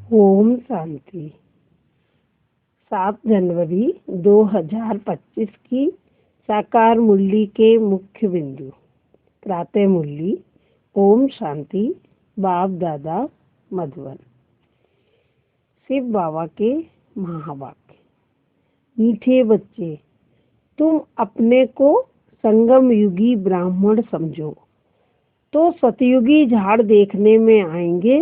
ओम शांति। 7 जनवरी 2025 की साकार मुरली के मुख्य बिंदु। प्रातः मुरली। ओम शांति। बाप दादा मधुबन। शिव बाबा के महावाक्य। मीठे बच्चे, तुम अपने को संगम युगी ब्राह्मण समझो तो सतयुगी झाड़ देखने में आएंगे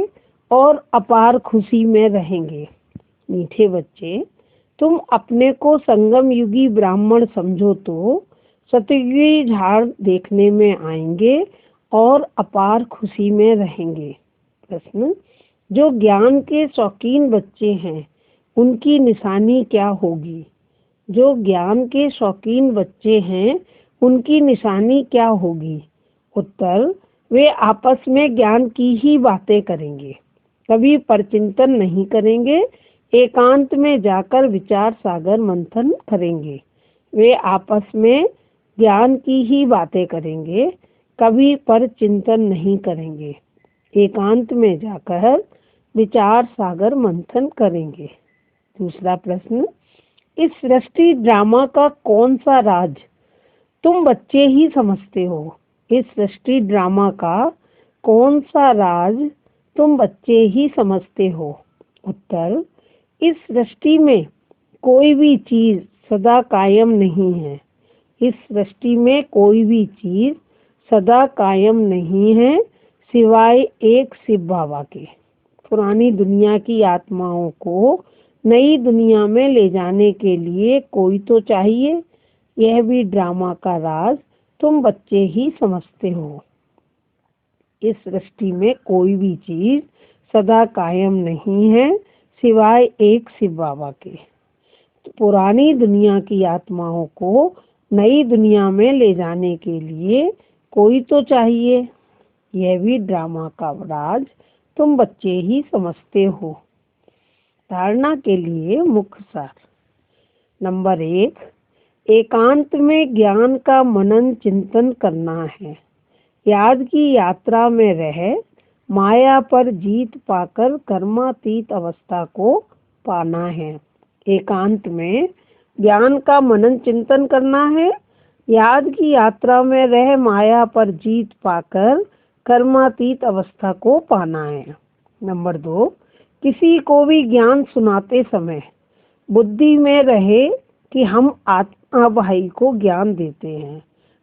और अपार खुशी में रहेंगे। मीठे बच्चे, तुम अपने को संगम युगी ब्राह्मण समझो तो सतयुगी झाड़ देखने में आएंगे और अपार खुशी में रहेंगे। प्रश्न, जो ज्ञान के शौकीन बच्चे हैं उनकी निशानी क्या होगी? जो ज्ञान के शौकीन बच्चे हैं उनकी निशानी क्या होगी? उत्तर, वे आपस में ज्ञान की ही बातें करेंगे, कभी परचिंतन नहीं करेंगे, एकांत में जाकर विचार सागर मंथन करेंगे। वे आपस में ज्ञान की ही बातें करेंगे, कभी परचिंतन नहीं करेंगे, एकांत में जाकर विचार सागर मंथन करेंगे। दूसरा प्रश्न, इस सृष्टि ड्रामा का कौन सा राज तुम बच्चे ही समझते हो? इस सृष्टि ड्रामा का कौन सा राज तुम बच्चे ही समझते हो? उत्तर, इस सृष्टि में कोई भी चीज सदा कायम नहीं है। इस सृष्टि में कोई भी चीज सदा कायम नहीं है सिवाय एक शिव बाबा के। पुरानी दुनिया की आत्माओं को नई दुनिया में ले जाने के लिए कोई तो चाहिए। यह भी ड्रामा का राज तुम बच्चे ही समझते हो। इस सृष्टि में कोई भी चीज सदा कायम नहीं है सिवाय एक शिव बाबा के। पुरानी दुनिया की आत्माओं को नई दुनिया में ले जाने के लिए कोई तो चाहिए। यह भी ड्रामा का राज तुम बच्चे ही समझते हो। धारणा के लिए मुख्य सार। नंबर 1, एकांत में ज्ञान का मनन चिंतन करना है। याद की यात्रा में रह माया पर जीत पाकर कर्मातीत अवस्था को पाना है। एकांत में ज्ञान का मनन चिंतन करना है। याद की यात्रा में रह माया पर जीत पाकर कर्मातीत अवस्था को पाना है। नंबर 2, किसी को भी ज्ञान सुनाते समय बुद्धि में रहे कि हम आत्मा भाई को ज्ञान देते हैं।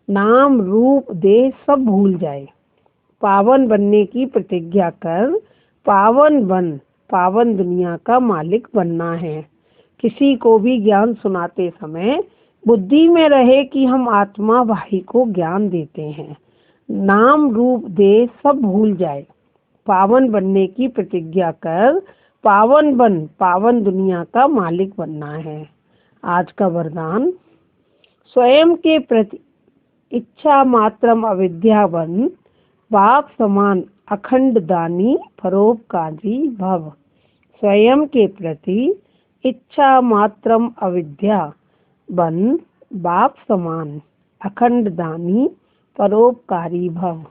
नाम रूप देह सब भूल जाए। पावन बनने की प्रतिज्ञा कर पावन दुनिया का मालिक बनना है। किसी को भी ज्ञान सुनाते समय बुद्धि में रहे कि हम आत्मा भाई को ज्ञान देते हैं। नाम रूप देह सब भूल जाए। पावन बनने की प्रतिज्ञा कर पावन दुनिया का मालिक बनना है। आज का वरदान, स्वयं के प्रति इच्छा मात्रम अविद्या बन, बाप समान अखंड दानी परोपकारी भव। स्वयं के प्रति इच्छा मात्रम अविद्या बन, बाप समान अखंड दानी परोपकारी भव।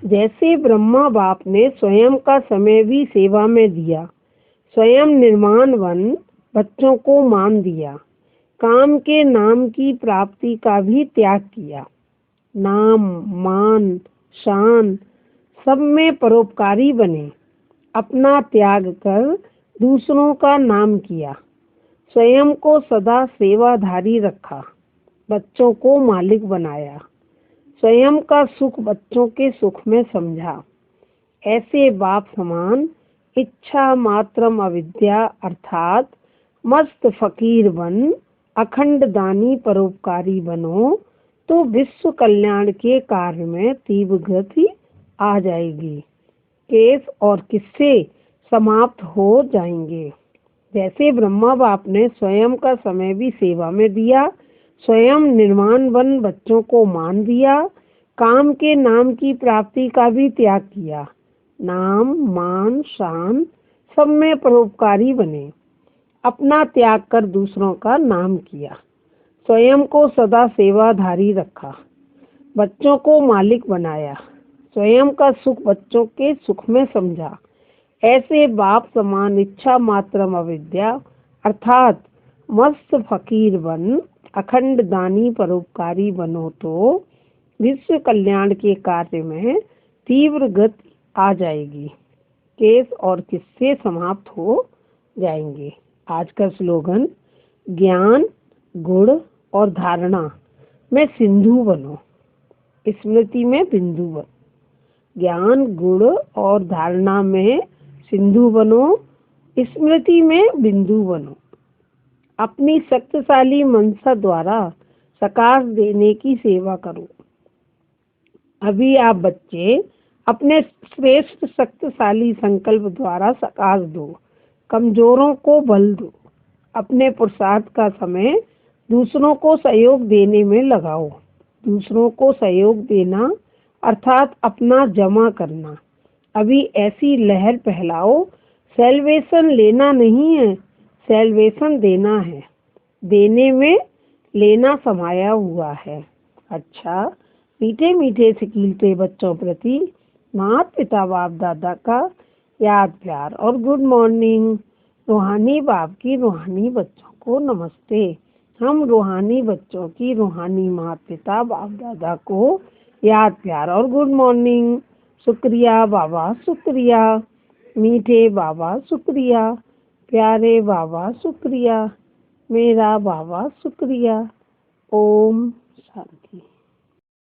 जैसे ब्रह्मा बाप ने स्वयं का समय भी सेवा में दिया, स्वयं निर्माण बन बच्चों को मान दिया, काम के नाम की प्राप्ति का भी त्याग किया, नाम मान शान सब में परोपकारी बने, अपना त्याग कर दूसरों का नाम किया, स्वयं को सदा सेवाधारी रखा, बच्चों को मालिक बनाया, स्वयं का सुख बच्चों के सुख में समझा। ऐसे बाप समान इच्छा मात्रम अविद्या अर्थात मस्त फकीर बन अखंड दानी परोपकारी बनो तो विश्व कल्याण के कार्य में तीव्र गति आ जाएगी। केस और किस्से समाप्त हो जाएंगे। जैसे ब्रह्मा बाप ने स्वयं का समय भी सेवा में दिया, स्वयं निर्माण बन बच्चों को मान दिया, काम के नाम की प्राप्ति का भी त्याग किया, नाम मान शान सब में परोपकारी बने, अपना त्याग कर दूसरों का नाम किया, स्वयं को सदा सेवाधारी रखा, बच्चों को मालिक बनाया, स्वयं का सुख बच्चों के सुख में समझा। ऐसे बाप समान इच्छा मात्रम अविद्या अर्थात मस्त फकीर बन अखंड दानी परोपकारी बनो तो विश्व कल्याण के कार्य में तीव्र गति आ जाएगी। केस और किस्से समाप्त हो जाएंगे। आज का स्लोगन, ज्ञान गुण और धारणा में सिंधु बनो, स्मृति में बिंदु बनो। ज्ञान गुण और धारणा में सिंधु बनो, स्मृति में बिंदु बनो। अपनी शक्तिशाली मनसा द्वारा सकाश देने की सेवा करो। अभी आप बच्चे अपने श्रेष्ठ शक्तिशाली संकल्प द्वारा सकाश दो, कमजोरों को बल दो। अपने पुरुषार्थ का समय दूसरों को सहयोग देने में लगाओ। दूसरों को सहयोग देना अर्थात अपना जमा करना। अभी ऐसी लहर फैलाओ, सेल्वेशन लेना नहीं है, सेल्वेशन देना है। देने में लेना समाया हुआ है। अच्छा, मीठे मीठे से खिलते बच्चों प्रति माता पिता बाप दादा का याद प्यार और गुड मॉर्निंग। रूहानी बाप की रूहानी बच्चों को नमस्ते। हम रूहानी बच्चों की रूहानी माता पिता बाप दादा को याद प्यार और गुड मॉर्निंग। शुक्रिया बाबा, शुक्रिया मीठे बाबा, शुक्रिया प्यारे बाबा, शुक्रिया मेरा बाबा, शुक्रिया। ओम शांति।